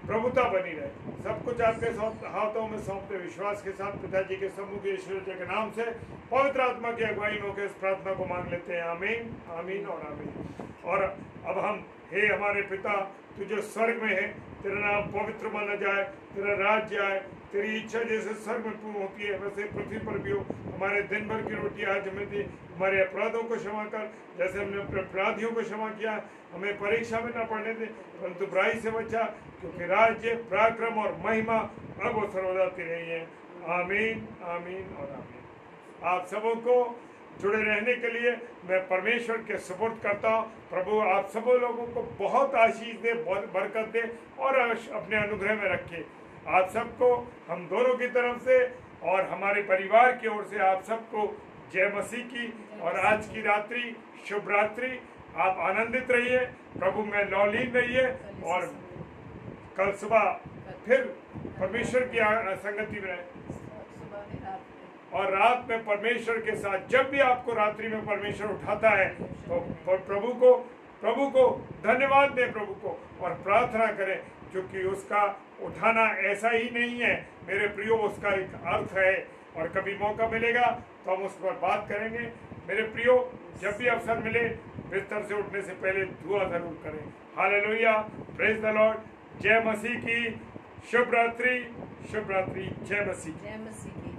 प्रभुता बनी रहे, सब कुछ आपके हाथों में सौंपते विश्वास के साथ पिताजी के सम्मुख ईश्वर के नाम से पवित्र आत्मा की अगुवाई में होकर इस प्रार्थना को मांग लेते हैं। आमीन आमीन और आमीन। और अब हम, हे हमारे पिता तू जो स्वर्ग में है, तेरा नाम पवित्र माना जाए, तेरा राज्य आए, तेरी इच्छा जैसे स्वर्ग में पूर्ण होती है वैसे पृथ्वी पर भी हो। हमारे दिन भर की रोटी आज हमें दी, हमारे अपराधों को क्षमा कर जैसे हमने अपने अपराधियों को क्षमा किया, हमें परीक्षा में न पड़ने दे परंतु बुराई से बचा, क्योंकि राज्य पराक्रम और महिमा अब वो सर्वदा तेरी है। आमीन आमीन और आमीन। आप सबों को जुड़े रहने के लिए मैं परमेश्वर के सुपुर्द करता हूँ। प्रभु आप सब लोगों को बहुत आशीष दे, बहुत बरकत दे और अपने अनुग्रह में रखे। आप सबको हम दोनों की तरफ से और हमारे परिवार की ओर से आप सबको जय मसीह की। और आज की रात्रि शुभ रात्रि, आप आनंदित रहिए, प्रभु में लौलीन रहिए और कल सुबह फिर परमेश्वर की संगति में रहे और रात में परमेश्वर के साथ। जब भी आपको रात्रि में परमेश्वर उठाता है तो प्रभु को धन्यवाद दें प्रभु को और प्रार्थना करें, क्योंकि उसका उठाना ऐसा ही नहीं है मेरे प्रियो, उसका एक अर्थ है और कभी मौका मिलेगा तो हम उस पर बात करेंगे। मेरे प्रियो, जब भी अवसर मिले बिस्तर से उठने से पहले दुआ जरूर करें। Hallelujah, praise the Lord. जय मसीह की, शुभ रात्रि, जय मसीह की।